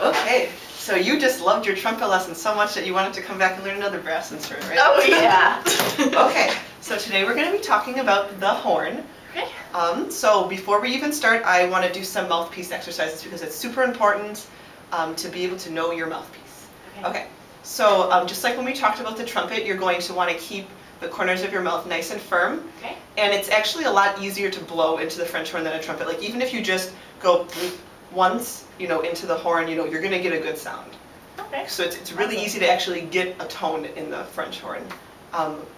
Okay, so you just loved your trumpet lesson so much that you wanted to come back and learn another brass instrument, right? Oh yeah. Okay, so today we're going to be talking about the horn. Okay. So before we even start, I want to do some mouthpiece exercises because it's super important to be able to know your mouthpiece. Okay, so just like when we talked about the trumpet, you're going to want to keep the corners of your mouth nice and firm. Okay. And it's actually a lot easier to blow into the French horn than a trumpet. Like even if you just go once, into the horn, you're going to get a good sound. Okay. So it's really easy to actually get a tone in the French horn.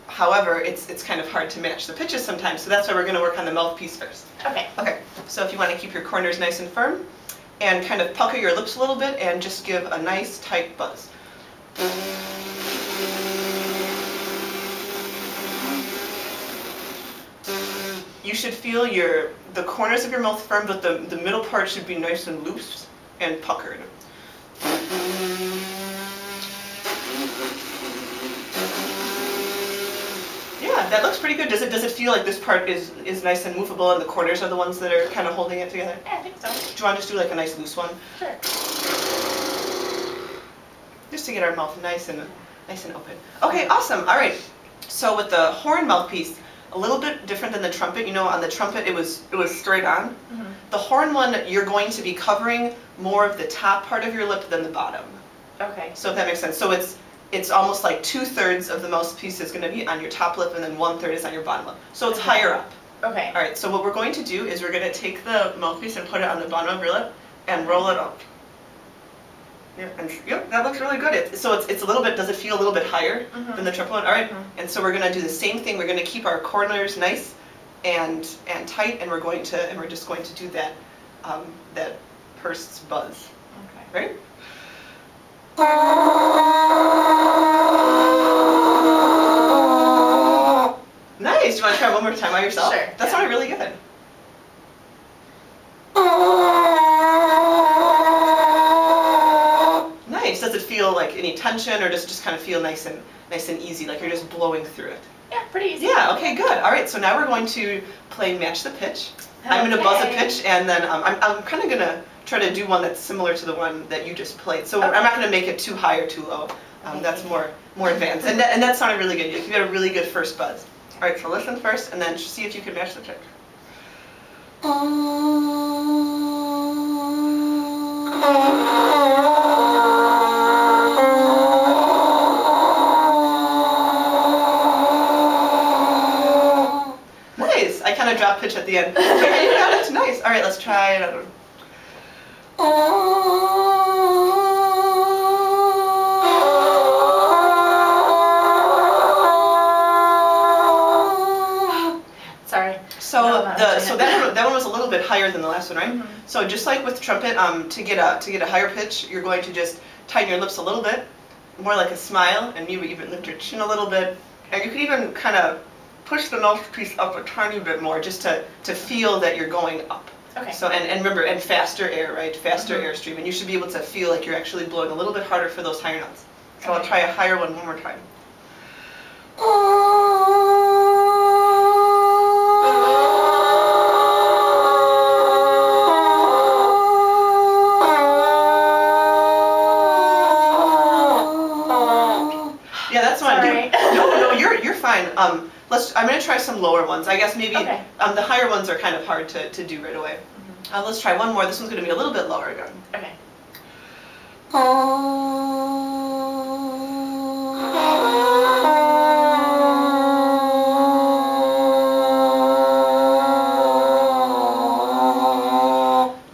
However, it's kind of hard to match the pitches sometimes, so that's why we're going to work on the mouthpiece first. Okay. Okay, so if you want to keep your corners nice and firm, and kind of pucker your lips a little bit, and just give a nice tight buzz. You should feel the corners of your mouth firm, but the middle part should be nice and loose and puckered. Yeah, that looks pretty good. Does it feel like this part is nice and movable and the corners are the ones that are kind of holding it together? Yeah, I think so. Do you want to just do like a nice loose one? Sure. Just to get our mouth nice and open. Okay, awesome. All right. So with the horn mouthpiece, a little bit different than the trumpet. On the trumpet it was straight on. Mm-hmm. The horn one, you're going to be covering more of the top part of your lip than the bottom. Okay. So if that makes sense. So it's almost like 2/3 of the mouthpiece is going to be on your top lip, and then 1/3 is on your bottom lip. So it's higher up. Okay. All right. So what we're going to do is we're going to take the mouthpiece and put it on the bottom of your lip and roll it up. Yeah, and yep, that looks really good. It's a little bit. Does it feel a little bit higher than the trumpet one? All right. And so we're going to do the same thing. We're going to keep our corners nice and tight, and we're just going to do that that pursed buzz. Okay. Right? Nice. Do you want to try one more time by yourself? Sure. That sounded really good. Nice. Does it feel like any tension, or does it just kind of feel nice and easy, like you're just blowing through it? Yeah, pretty easy. Yeah. Okay. Good. All right. So now we're going to play match the pitch. I'm going to buzz a pitch, and then I'm kind of going to try to do one that's similar to the one that you just played. So I'm not going to make it too high or too low. That's more advanced. And that sounded really good. You got a really good first buzz. All right, so listen first, and then see if you can match the pitch. Nice. I kind of dropped pitch at the end. Okay, you got it. Nice. All right, let's try another one. Sorry. So that one was a little bit higher than the last one, right? Mm-hmm. So just like with trumpet, to get a higher pitch, you're going to just tighten your lips a little bit, more like a smile, and maybe even lift your chin a little bit, and you can even kind of push the mouthpiece up a tiny bit more, just to feel that you're going up. Okay. So and remember, and faster air, right? Faster airstream, and you should be able to feel like you're actually blowing a little bit harder for those higher notes. So I'll try a higher one more time. Yeah, that's fine. Sorry. No, you're fine. I'm gonna try some lower ones. I guess maybe the higher ones are kind of hard to do right away. Let's try one more. This one's gonna be a little bit lower again. Okay.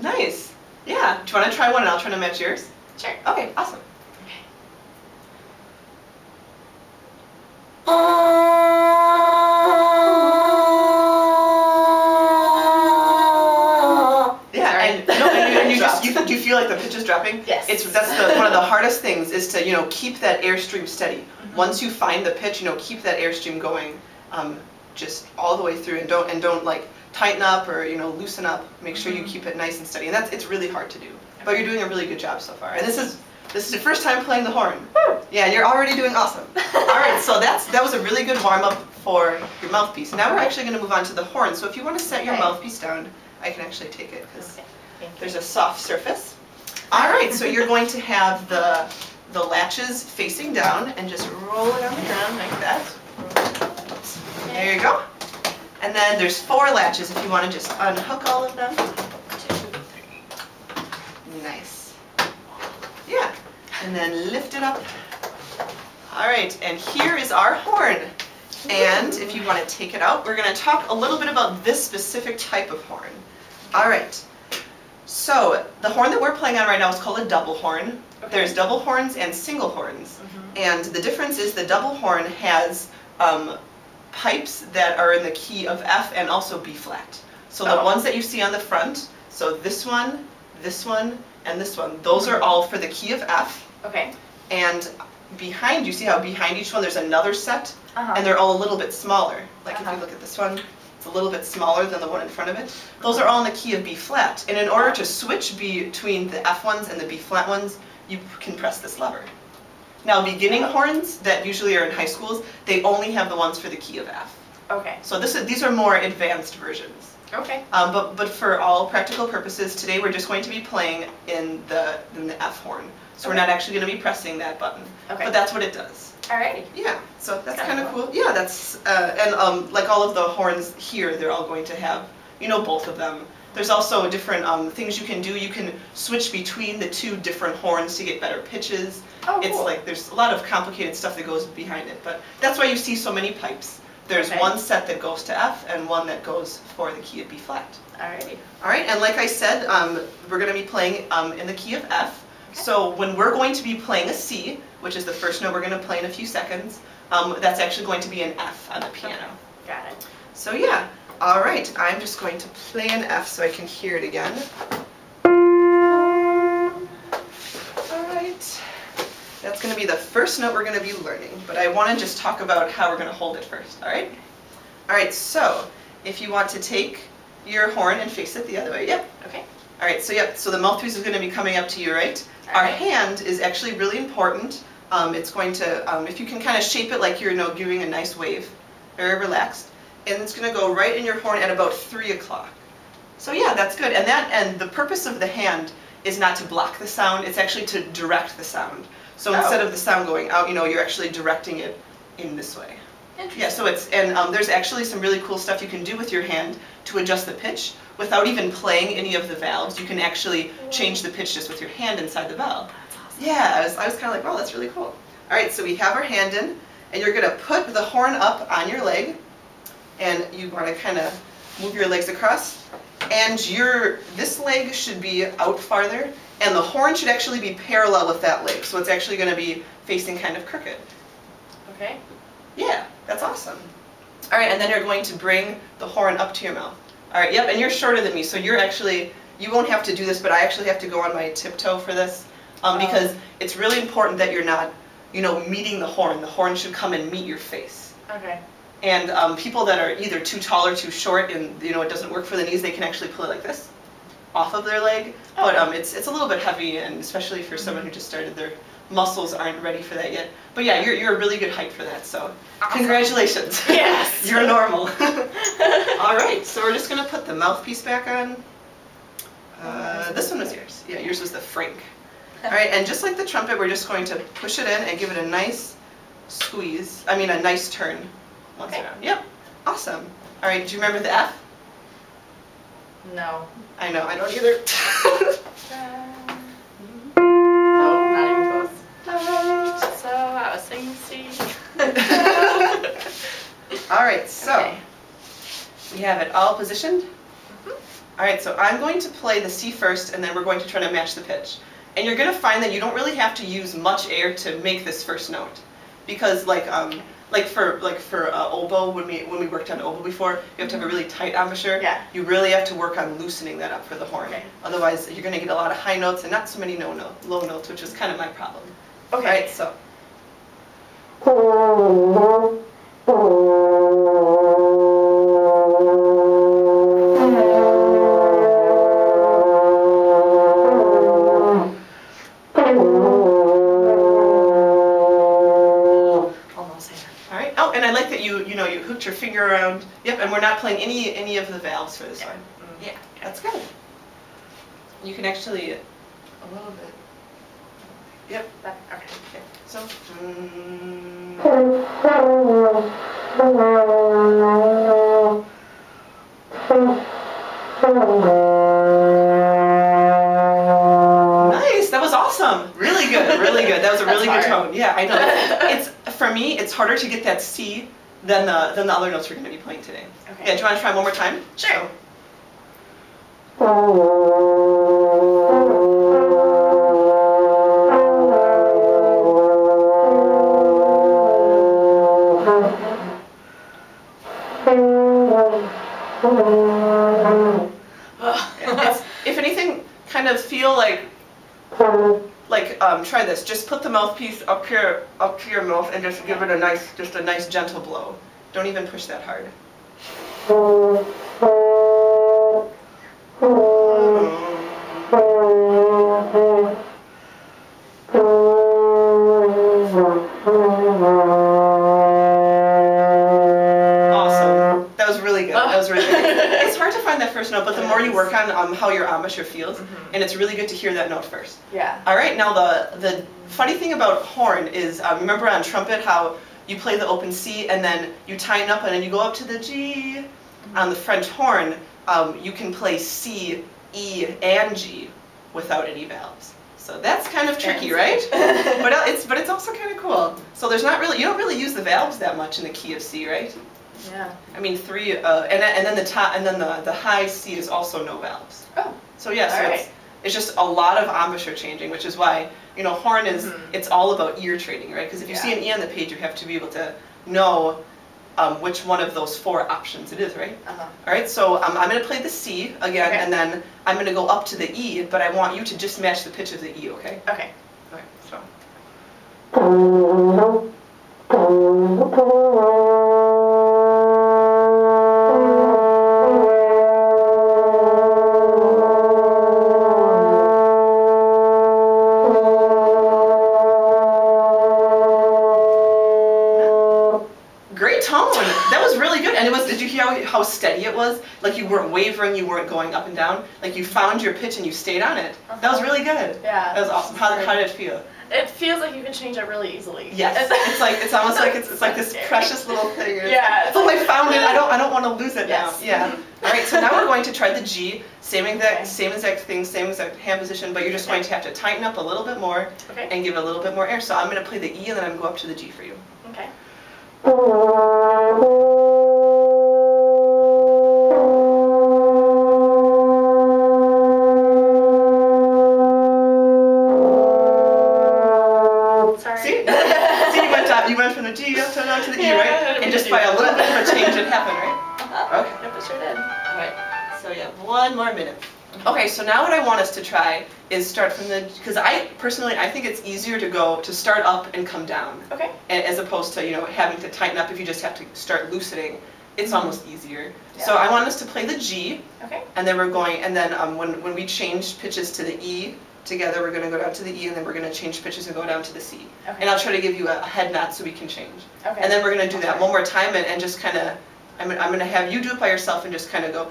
Nice. Yeah. Do you want to try one, and I'll try to match yours? Sure. Okay. Awesome. Do you feel like the pitch is dropping? Yes. That's one of the hardest things is to keep that airstream steady. Once you find the pitch, keep that airstream going, just all the way through, and don't like tighten up or loosen up. Make sure you keep it nice and steady, and it's really hard to do. But you're doing a really good job so far. And this is your first time playing the horn. Yeah, and you're already doing awesome. All right, so that was a really good warm up for your mouthpiece. Now we're actually going to move on to the horn. So if you want to set your mouthpiece down, I can actually take it because there's a soft surface. All right, so you're going to have the latches facing down and just roll it on the ground like that. Oops. There you go. And then there's 4 latches if you want to just unhook all of them. Nice. Yeah. And then lift it up. All right, and here is our horn. And if you want to take it out, we're going to talk a little bit about this specific type of horn. All right. So the horn that we're playing on right now is called a double horn. Okay. There's double horns and single horns. And the difference is the double horn has pipes that are in the key of F and also B flat. So the ones that you see on the front, so this one, and this one, those are all for the key of F. Okay. And behind, you see how behind each one there's another set? Uh-huh. And they're all a little bit smaller. Like if you look at this one, it's a little bit smaller than the one in front of it. Those are all in the key of B flat. And in order to switch between the F ones and the B flat ones, you can press this lever. Now beginning horns that usually are in high schools, they only have the ones for the key of F. Okay. So these are more advanced versions. Okay. But for all practical purposes, today we're just going to be playing in the F horn. So we're not actually going to be pressing that button. Okay. But that's what it does. Alrighty. Yeah, so that's kind of cool. cool. Yeah, that's, and like all of the horns here, they're all going to have, both of them. There's also different things you can do. You can switch between the 2 different horns to get better pitches. Oh, It's cool. like, there's a lot of complicated stuff that goes behind it, but that's why you see so many pipes. There's Okay. one set that goes to F and one that goes for the key of B flat. Alrighty. All right, and like I said, we're going to be playing in the key of F. Okay. So when we're going to be playing a C, which is the first note we're going to play in a few seconds, that's actually going to be an F on the piano. Got it. So yeah, all right, I'm just going to play an F so I can hear it again. All right, that's going to be the first note we're going to be learning, but I want to just talk about how we're going to hold it first, all right? All right, so if you want to take your horn and face it the other way, yep. Okay. All right, so yep, so the mouthpiece is going to be coming up to you, right? All Our right. hand is actually really important. It's going to, if you can kind of shape it like you're giving a nice wave, very relaxed, and it's going to go right in your horn at about 3 o'clock. So yeah, that's good. And the purpose of the hand is not to block the sound, it's actually to direct the sound. So instead of the sound going out, you're actually directing it in this way. Interesting. Yeah, so there's actually some really cool stuff you can do with your hand to adjust the pitch without even playing any of the valves. You can actually change the pitch just with your hand inside the valve. That's awesome. Yeah, I was kind of like, wow, that's really cool. All right, so we have our hand in, and you're going to put the horn up on your leg, and you want to kind of move your legs across, and this leg should be out farther, and the horn should actually be parallel with that leg, so it's actually going to be facing kind of crooked. Okay. Yeah, that's awesome. All right, and then you're going to bring the horn up to your mouth. All right, yep, and you're shorter than me, so you won't have to do this, but I actually have to go on my tiptoe for this, because it's really important that you're not, meeting the horn. The horn should come and meet your face. Okay. And people that are either too tall or too short, and it doesn't work for the knees, they can actually pull it like this, off of their leg. But it's a little bit heavy, and especially for someone who just started, their muscles aren't ready for that yet. But yeah, you're a really good height for that, so Awesome. Congratulations. Yes. You're normal. All right, so we're just going to put the mouthpiece back on. This one was yours. Yeah, yours was the Frank. All right, and just like the trumpet, we're just going to push it in and give it a nice squeeze. A nice turn. Once around. Yep. Awesome. All right, do you remember the F? No. I know, I don't either. No, not even close. So I was singing C. All right, so Okay. we have it all positioned. All right, so I'm going to play the C first, and then we're going to try to match the pitch. And you're going to find that you don't really have to use much air to make this first note, because like for oboe, when we worked on oboe before, you have to have a really tight embouchure. Yeah. You really have to work on loosening that up for the horn. Okay. Otherwise, you're going to get a lot of high notes and not so many low notes, which is kind of my problem. Okay. All right, so. Almost there. All right. Oh, and I like that you hooked your finger around. Yep, and we're not playing any of the valves for this one. Yeah. That's good. You can actually A little bit. Yep. Okay. So. Nice. That was awesome. Really good. Really good. That was a really good tone. Yeah, I know. It's for me. It's harder to get that C than the other notes we're going to be playing today. Okay. Yeah. Do you want to try one more time? Sure. If anything, kind of feel like try this. Just put the mouthpiece up here, up to your mouth, and just give it a nice gentle blow. Don't even push that hard. Awesome. That was really good. That was really good. It's hard to find that first note, but the more you work on how your embouchure feels, and it's really good to hear that note first. Yeah. All right. Now the funny thing about horn is, remember on trumpet how you play the open C and then you tighten up and then you go up to the G. On the French horn, you can play C, E, and G without any valves. So that's kind of tricky, right? but it's also kind of cool. So there's not really, you don't really use the valves that much in the key of C, right? Yeah. I mean 3, and then the top, and then the high C is also no valves. Oh. So yeah, so it's just a lot of embouchure changing, which is why, horn is, it's all about ear training, right? Because if you see an E on the page, you have to be able to know which one of those 4 options it is, right? All right, so I'm going to play the C again, and then I'm going to go up to the E, but I want you to just match the pitch of the E, okay? Okay. All right, so. Great tone. That was really good. And did you hear how steady it was? Like you weren't wavering, you weren't going up and down. Like you found your pitch and you stayed on it. That was really good. Yeah. That was awesome. How did it feel? It feels like you can change it really easily. Yes. it's almost like it's like this precious little thing. Yeah. It's like I found it. I don't want to lose it now. Yes. Yeah. All right. So now we're going to try the G. Same exact thing, same exact hand position, but you're just going to have to tighten up a little bit more and give it a little bit more air. So I'm going to play the E and then I'm going to go up to the G for you. Okay. You went from the G up to the E, right? And just by a little bit of a change it happened, right? Okay. Yep, it sure did. Alright, so yeah, 1 more minute. Okay, so now what I want us to try is start from the, because I think it's easier to start up and come down. Okay. As opposed to, having to tighten up if you just have to start loosening. It's almost easier. Yeah. So I want us to play the G. Okay. And then we're going, and then when we change pitches to the E, together we're going to go down to the E and then we're going to change pitches and go down to the C. Okay. And I'll try to give you a head nod so we can change. Okay. And then we're going to do that one more time and just kind of, I'm going to have you do it by yourself and just kind of go,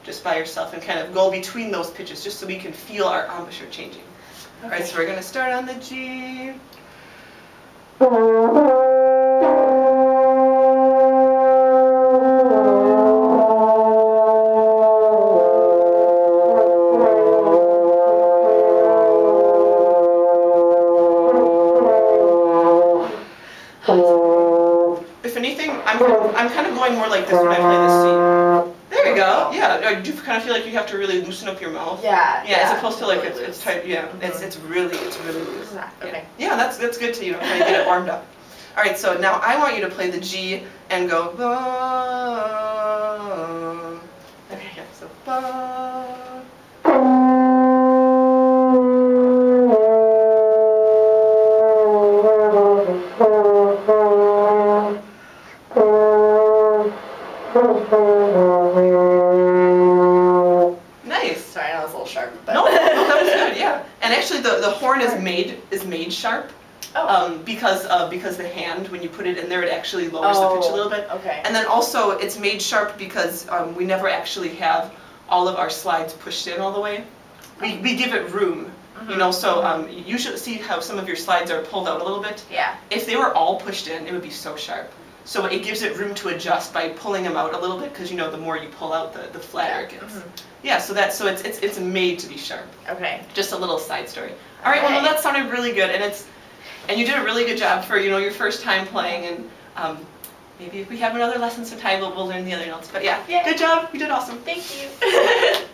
just by yourself and kind of go between those pitches just so we can feel our embouchure changing. Okay. All right, so we're going to start on the G. If anything, I'm kind of going more like this when I play this C. There we go. Yeah. Do you kind of feel like you have to really loosen up your mouth? Yeah. Yeah. As opposed to like really it's tight. Yeah. It's really loose. Okay. Yeah. That's good to kind of get it warmed up. All right. So now I want you to play the G and go. Okay. Yeah, so. Nice. Sorry, I was a little sharp. But no, that was good. Yeah. And actually, the horn is made sharp. Because the hand, when you put it in there, it actually lowers the pitch a little bit. Okay. And then also, it's made sharp because we never actually have all of our slides pushed in all the way. we give it room. You know, so you should see how some of your slides are pulled out a little bit. Yeah. If they were all pushed in, it would be so sharp. So it gives it room to adjust by pulling them out a little bit, because you know the more you pull out, the flatter it gets. Yeah, so it's made to be sharp. Okay. Just a little side story. All right, well that sounded really good, and you did a really good job for your first time playing, and maybe if we have another lesson sometime, we'll learn the other notes. But yeah, good job, you did awesome. Thank you.